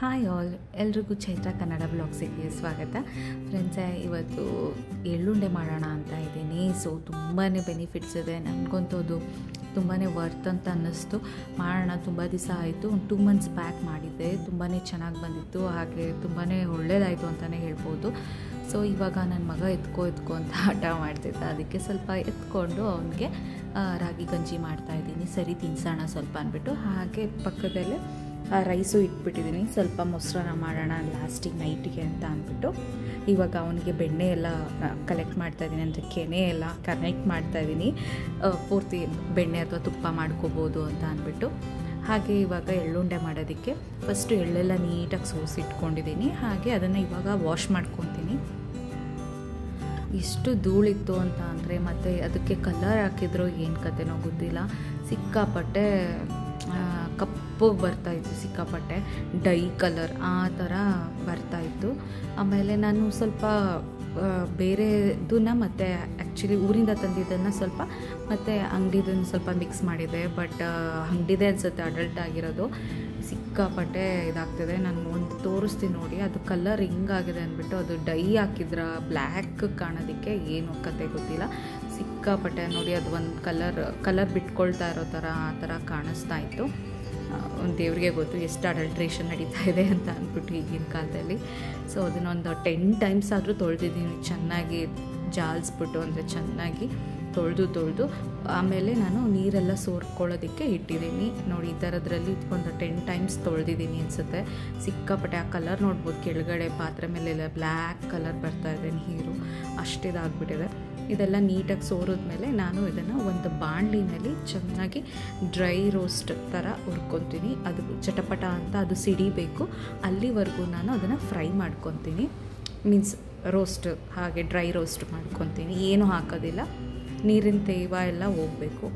Hi all, ಎಲ್ರಿಗೂ ಚೈತ್ರ ಕನ್ನಡ ಬ್ಲಾಗ್ಸಿಗೆ ಸ್ವಾಗತ. ಫ್ರೆಂಡ್ಸೇ, ಇವತ್ತು ಎಳ್ಳುಂಡೆ ಮಾಡೋಣ ಅಂತ ಇದ್ದೀನಿ. ಸೊ ತುಂಬಾ ಬೆನಿಫಿಟ್ಸ್ ಇದೆ. ನನಗಂತೂ ಅದು ತುಂಬಾ ವರ್ತ್ ಅಂತ ಅನ್ನಿಸ್ತು. ಮಾಡೋಣ, ತುಂಬ ದಿವಸ ಆಯಿತು. ಒಂದು 2 months ಬ್ಯಾಕ್ ಮಾಡಿದ್ದೆ. ತುಂಬಾ ಚೆನ್ನಾಗಿ ಬಂದಿತ್ತು, ಹಾಗೆ ತುಂಬಾ ಒಳ್ಳೆಯದಾಯಿತು ಅಂತಲೇ ಹೇಳ್ಬೋದು. ಸೊ ಇವಾಗ ನನ್ನ ಮಗ ಎತ್ಕೋ ಅಂತ ಹಠ ಮಾಡ್ತಿದ್ದ. ಅದಕ್ಕೆ ಸ್ವಲ್ಪ ಎತ್ಕೊಂಡು ಅವನಿಗೆ ರಾಗಿ ಗಂಜಿ ಮಾಡ್ತಾಯಿದ್ದೀನಿ. ಸರಿ ತಿನ್ಸೋಣ ಸ್ವಲ್ಪ ಅಂದ್ಬಿಟ್ಟು. ಹಾಗೆ ಪಕ್ಕದಲ್ಲೇ ರೈಸು ಇಟ್ಬಿಟ್ಟಿದ್ದೀನಿ. ಸ್ವಲ್ಪ ಮೊಸರನ್ನ ಮಾಡೋಣ ಲಾಸ್ಟಿಗೆ ನೈಟಿಗೆ ಅಂತ ಅಂದ್ಬಿಟ್ಟು ಇವಾಗ ಅವನಿಗೆ ಬೆಣ್ಣೆ ಎಲ್ಲ ಕಲೆಕ್ಟ್ ಮಾಡ್ತಾಯಿದ್ದೀನಿ, ಅಂದರೆ ಕೆನೆ ಎಲ್ಲ ಕನೆಕ್ಟ್ ಮಾಡ್ತಾಯಿದ್ದೀನಿ. ಪೂರ್ತಿ ಬೆಣ್ಣೆ ಅಥವಾ ತುಪ್ಪ ಮಾಡ್ಕೋಬೋದು ಅಂತ ಅಂದ್ಬಿಟ್ಟು. ಹಾಗೆ ಇವಾಗ ಎಳ್ಳುಂಡೆ ಮಾಡೋದಕ್ಕೆ ಫಸ್ಟು ಎಳ್ಳೆಲ್ಲ ನೀಟಾಗಿ ಸೋಸಿಟ್ಕೊಂಡಿದ್ದೀನಿ. ಹಾಗೆ ಅದನ್ನು ಇವಾಗ ವಾಶ್ ಮಾಡ್ಕೊತೀನಿ. ಎಷ್ಟು ಧೂಳಿತ್ತು ಅಂತ ಅಂದರೆ, ಮತ್ತು ಅದಕ್ಕೆ ಕಲರ್ ಹಾಕಿದ್ರು ಏನು ಕತೆನೋ ಗೊತ್ತಿಲ್ಲ, ಸಿಕ್ಕಾಪಟ್ಟೆ ಕಪ್ಪಗೆ ಬರ್ತಾಯಿತ್ತು, ಸಿಕ್ಕಾಪಟ್ಟೆ ಡೈ ಕಲರ್ ಆ ಥರ ಬರ್ತಾಯಿತ್ತು. ಆಮೇಲೆ ನಾನು ಸ್ವಲ್ಪ ಬೇರೆದನ್ನ ಮತ್ತು ಆ್ಯಕ್ಚುಲಿ ಊರಿಂದ ತಂದಿದ್ದನ್ನು ಸ್ವಲ್ಪ ಮತ್ತು ಅಂಗಡಿದನ್ನು ಸ್ವಲ್ಪ ಮಿಕ್ಸ್ ಮಾಡಿದೆ. ಬಟ್ ಅಂಗಡಿದೆ ಅನಿಸುತ್ತೆ ಅಡಲ್ಟ್ ಆಗಿರೋದು. ಸಿಕ್ಕಾಪಟ್ಟೆ ಇದಾಗ್ತಿದೆ. ನಾನು ಒಂದು ತೋರಿಸ್ತೀನಿ ನೋಡಿ, ಅದು ಕಲರ್ ಹಿಂಗಾಗಿದೆ ಅಂದ್ಬಿಟ್ಟು. ಅದು ಡೈ ಹಾಕಿದ್ರ ಬ್ಲ್ಯಾಕ್ ಕಾಣೋದಕ್ಕೆ ಏನು ಕತೆ ಗೊತ್ತಿಲ್ಲ. ಸಿಕ್ಕಾಪಟ್ಟೆ ನೋಡಿ, ಅದು ಒಂದು ಕಲರ್ ಬಿಟ್ಕೊಳ್ತಾ ಇರೋ ಥರ ಆ ಥರ ಕಾಣಿಸ್ತಾ ಇತ್ತು. ಒಂದು ದೇವ್ರಿಗೆ ಗೊತ್ತು ಎಷ್ಟು ಅಡಲ್ಟ್ರೇಷನ್ ನಡೀತಾ ಇದೆ ಅಂತ ಅಂದ್ಬಿಟ್ಟು ಈಗಿನ ಕಾಲದಲ್ಲಿ. ಸೊ ಅದನ್ನೊಂದು 10 times ಆದರೂ ತೊಳೆದಿದ್ದೀನಿ ಚೆನ್ನಾಗಿ, ಜಾಲಿಸ್ಬಿಟ್ಟು, ಅಂದರೆ ಚೆನ್ನಾಗಿ ತೊಳೆದು ಆಮೇಲೆ ನಾನು ನೀರೆಲ್ಲ ಸೋರ್ಕೊಳ್ಳೋದಕ್ಕೆ ಇಟ್ಟಿದ್ದೀನಿ. ನೋಡಿ, ಈ ಥರದ್ರಲ್ಲಿ ಒಂದು 10 times ತೊಳೆದಿದ್ದೀನಿ ಅನಿಸುತ್ತೆ. ಸಿಕ್ಕಾಪಟ್ಟೆ ಆ ಕಲರ್ ನೋಡ್ಬೋದು, ಕೆಳಗಡೆ ಪಾತ್ರೆ ಮೇಲೆಲ್ಲ ಬ್ಲ್ಯಾಕ್ ಕಲರ್ ಬರ್ತಾಯಿದೆ, ನೀರು ಅಷ್ಟಿದಾಗ್ಬಿಟ್ಟಿದೆ. ಇದೆಲ್ಲ ನೀಟಾಗಿ ಸೋರಿದ್ಮೇಲೆ ನಾನು ಇದನ್ನು ಒಂದು ಬಾಣಲಿನಲ್ಲಿ ಚೆನ್ನಾಗಿ ಡ್ರೈ ರೋಸ್ಟ್ ಥರ ಹುರ್ಕೊತೀನಿ. ಅದು ಚಟಪಟ ಅಂತ ಅದು ಸಿಡಿಬೇಕು, ಅಲ್ಲಿವರೆಗೂ ನಾನು ಅದನ್ನು ಫ್ರೈ ಮಾಡ್ಕೊತೀನಿ. ಮೀನ್ಸ್ ರೋಸ್ಟ್, ಹಾಗೆ ಡ್ರೈ ರೋಸ್ಟ್ ಮಾಡ್ಕೊತೀನಿ. ಏನೂ ಹಾಕೋದಿಲ್ಲ, ನೀರಿನ ತೇವ ಎಲ್ಲ ಹೋಗಬೇಕು.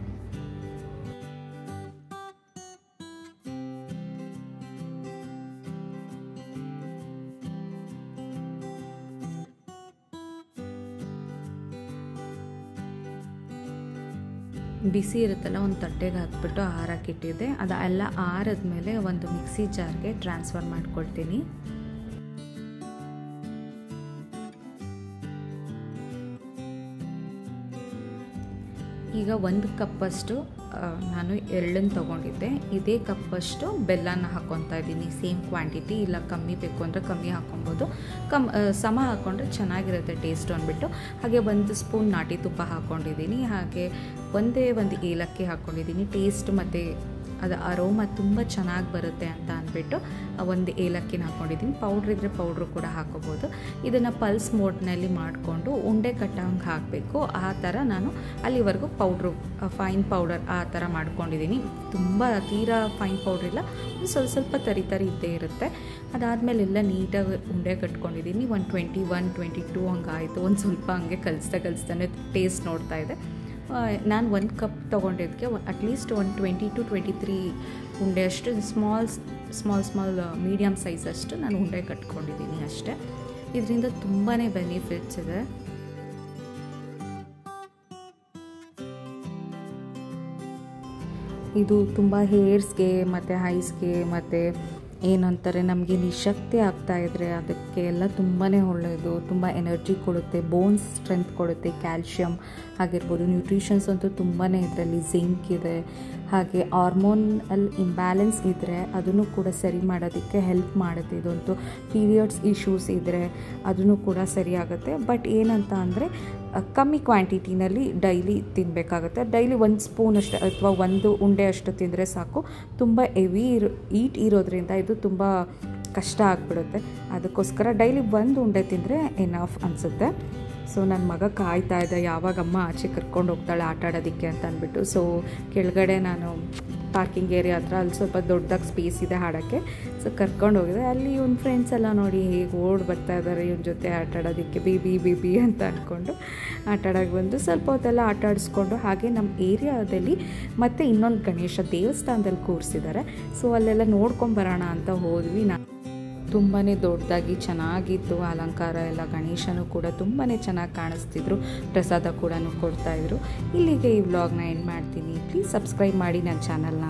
ಬಿಸಿ ಇರುತ್ತಲ್ಲ, ಒಂದು ತಟ್ಟೆಗೆ ಹಾಕ್ಬಿಟ್ಟು ಆರಕ್ಕಿಟ್ಟಿದ್ದೆ. ಅದೆಲ್ಲ ಆರಿದ್ಮೇಲೆ ಒಂದು ಮಿಕ್ಸಿ ಜಾರ್ಗೆ ಟ್ರಾನ್ಸ್ಫರ್ ಮಾಡ್ಕೊಳ್ತೀನಿ. ಈಗ 1 ಕಪ್ಪಷ್ಟು ನಾನು ಎಳ್ಳನ್ನು ತೊಗೊಂಡಿದ್ದೆ. ಇದೇ ಕಪ್ಪಷ್ಟು ಬೆಲ್ಲನ ಹಾಕ್ಕೊತಾ ಇದ್ದೀನಿ. ಸೇಮ್ ಕ್ವಾಂಟಿಟಿ, ಇಲ್ಲ ಕಮ್ಮಿ ಬೇಕು ಅಂದರೆ ಕಮ್ಮಿ ಹಾಕ್ಕೊಬೋದು, ಸಮ ಹಾಕ್ಕೊಂಡ್ರೆ ಚೆನ್ನಾಗಿರುತ್ತೆ ಟೇಸ್ಟು ಅಂದ್ಬಿಟ್ಟು. ಹಾಗೆ 1 ಸ್ಪೂನ್ ನಾಟಿ ತುಪ್ಪ ಹಾಕ್ಕೊಂಡಿದ್ದೀನಿ. ಹಾಗೆ ಒಂದೇ ಒಂದು ಏಲಕ್ಕಿ ಹಾಕ್ಕೊಂಡಿದ್ದೀನಿ. ಟೇಸ್ಟ್ ಮತ್ತು ಅದು ಅರೋಮ ತುಂಬ ಚೆನ್ನಾಗಿ ಬರುತ್ತೆ ಅಂತ ಅಂದ್ಬಿಟ್ಟು 1 ಏಲಕ್ಕಿನ ಹಾಕ್ಕೊಂಡಿದ್ದೀನಿ. ಪೌಡ್ರ್ ಇದ್ದರೆ ಪೌಡ್ರು ಕೂಡ ಹಾಕೋಬೋದು. ಇದನ್ನು ಪಲ್ಸ್ ಮೋಡ್ನಲ್ಲಿ ಮಾಡಿಕೊಂಡು ಉಂಡೆ ಕಟ್ಟೋಂಗೆ ಹಾಕಬೇಕು. ಆ ಥರ ನಾನು ಅಲ್ಲಿವರೆಗೂ ಫೈನ್ ಪೌಡರ್ ಆ ಥರ ಮಾಡ್ಕೊಂಡಿದ್ದೀನಿ. ತುಂಬ ತೀರಾ ಫೈನ್ ಪೌಡ್ರ್ ಇಲ್ಲ, ಒಂದು ಸ್ವಲ್ಪ ತರಿ ಇದ್ದೇ ಇರುತ್ತೆ. ಅದಾದಮೇಲೆ ಎಲ್ಲ ನೀಟಾಗಿ ಉಂಡೆ ಕಟ್ಕೊಂಡಿದ್ದೀನಿ. 121, 22 ಹಂಗಾಯಿತು. ಒಂದು ಸ್ವಲ್ಪ ಹಂಗೆ ಕಲಿಸ್ತಾನೆ ಟೇಸ್ಟ್ ನೋಡ್ತಾ ಇದೆ. ನಾನು 1 ಕಪ್ ತೊಗೊಂಡಿದ್ದಕ್ಕೆ ಅಟ್ಲೀಸ್ಟ್ 120 to 23 ಉಂಡೆ ಅಷ್ಟು ಸ್ಮಾಲ್ ಮೀಡಿಯಮ್ ಸೈಜ್ ಅಷ್ಟು ನಾನು ಉಂಡೆ ಕಟ್ಕೊಂಡಿದ್ದೀನಿ ಅಷ್ಟೇ. ಇದರಿಂದ ತುಂಬಾ ಬೆನಿಫಿಟ್ಸ್ ಇದೆ. ಇದು ತುಂಬ ಹೇರ್ಸ್ಗೆ ಮತ್ತು ಐಸ್ಗೆ ಮತ್ತು ಏನಂತಾರೆ, ನಮಗೆ ನಿಶಕ್ತಿ ಆಗ್ತಾಯಿದ್ರೆ ಅದಕ್ಕೆ ಎಲ್ಲ ತುಂಬಾ ಒಳ್ಳೆಯದು. ತುಂಬ ಎನರ್ಜಿ ಕೊಡುತ್ತೆ, ಬೋನ್ಸ್ ಸ್ಟ್ರೆಂತ್ ಕೊಡುತ್ತೆ, ಕ್ಯಾಲ್ಶಿಯಮ್ ಆಗಿರ್ಬೋದು. ನ್ಯೂಟ್ರಿಷನ್ಸ್ ಅಂತೂ ತುಂಬಾ ಇದರಲ್ಲಿ ಜಿಂಕ್ ಇದೆ. ಹಾಗೆ ಹಾರ್ಮೋನಲ್ ಇಂಬ್ಯಾಲೆನ್ಸ್ ಇದ್ದರೆ ಅದನ್ನು ಕೂಡ ಸರಿ ಮಾಡೋದಕ್ಕೆ ಹೆಲ್ಪ್ ಮಾಡುತ್ತೆ. ಇದಂತೂ ಪೀರಿಯಡ್ಸ್ ಇಶ್ಯೂಸ್ ಇದ್ದರೆ ಅದನ್ನು ಕೂಡ ಸರಿಯಾಗುತ್ತೆ. ಬಟ್ ಏನಂತ ಅಂದರೆ ಕಮ್ಮಿ ಕ್ವಾಂಟಿಟಿನಲ್ಲಿ ಡೈಲಿ ತಿನ್ನಬೇಕಾಗುತ್ತೆ. ಡೈಲಿ 1 ಸ್ಪೂನ್ ಅಷ್ಟು ಅಥವಾ 1 ಉಂಡೆ ಅಷ್ಟು ತಿಂದರೆ ಸಾಕು. ತುಂಬ ಹೆವಿ ಈಟ್ ಇರೋದ್ರಿಂದ ಇದು ತುಂಬ ಕಷ್ಟ ಆಗಿಬಿಡುತ್ತೆ. ಅದಕ್ಕೋಸ್ಕರ ಡೈಲಿ 1 ಉಂಡೆ ತಿಂದರೆ ಎನಫ್ ಅನಿಸುತ್ತೆ. ಸೊ ನನ್ನ ಮಗ ಕಾಯ್ತಾ ಇದ್ದ, ಯಾವಾಗ ಅಮ್ಮ ಆಚೆ ಕರ್ಕೊಂಡು ಹೋಗ್ತಾಳೆ ಆಟ ಆಡೋದಕ್ಕೆ ಅಂತ ಅಂದ್ಬಿಟ್ಟು. ಸೊ ಕೆಳಗಡೆ ನಾನು ಪಾರ್ಕಿಂಗ್ ಏರಿಯಾ ಹತ್ರ ಅಲ್ಲಿ ಸ್ವಲ್ಪ ದೊಡ್ಡದಾಗಿ ಸ್ಪೇಸ್ ಇದೆ ಆಡೋಕ್ಕೆ. ಸೊ ಕರ್ಕೊಂಡು ಹೋಗಿದೆ. ಅಲ್ಲಿ ಇವನ ಫ್ರೆಂಡ್ಸ್ ಎಲ್ಲ ನೋಡಿ ಹೇಗೆ ಬರ್ತಾ ಇದ್ದಾರೆ ಇವನ ಜೊತೆ ಆಟ ಆಡೋದಕ್ಕೆ. ಬೇಬಿ ಅಂತ ಅಂದ್ಕೊಂಡು ಆಟ ಆಡೋಕ್ಕೆ ಬಂದು ಸ್ವಲ್ಪ ಹೊತ್ತೆಲ್ಲ ಆಟ ಆಡಿಸ್ಕೊಂಡು, ಹಾಗೆ ನಮ್ಮ ಏರಿಯಾದಲ್ಲಿ ಮತ್ತು ಇನ್ನೊಂದು ಗಣೇಶ ದೇವಸ್ಥಾನದಲ್ಲಿ ಕೂರಿಸಿದ್ದಾರೆ. ಸೊ ಅಲ್ಲೆಲ್ಲ ನೋಡ್ಕೊಂಬರೋಣ ಅಂತ ಹೋದ್ವಿ. ತುಂಬಾ ದೊಡ್ಡದಾಗಿ ಚೆನ್ನಾಗಿತ್ತು ಅಲಂಕಾರ ಎಲ್ಲ. ಗಣೇಶನೂ ಕೂಡ ತುಂಬಾ ಚೆನ್ನಾಗಿ ಕಾಣಿಸ್ತಿದ್ರು. ಪ್ರಸಾದ ಕೂಡ ಕೊಡ್ತಾಯಿದ್ರು. ಇಲ್ಲಿಗೆ ಈ ವ್ಲಾಗ್ನ ಎಂಡ್ ಮಾಡ್ತೀನಿ. ಪ್ಲೀಸ್ ಸಬ್ಸ್ಕ್ರೈಬ್ ಮಾಡಿ ನನ್ನ ಚಾನಲ್ನ.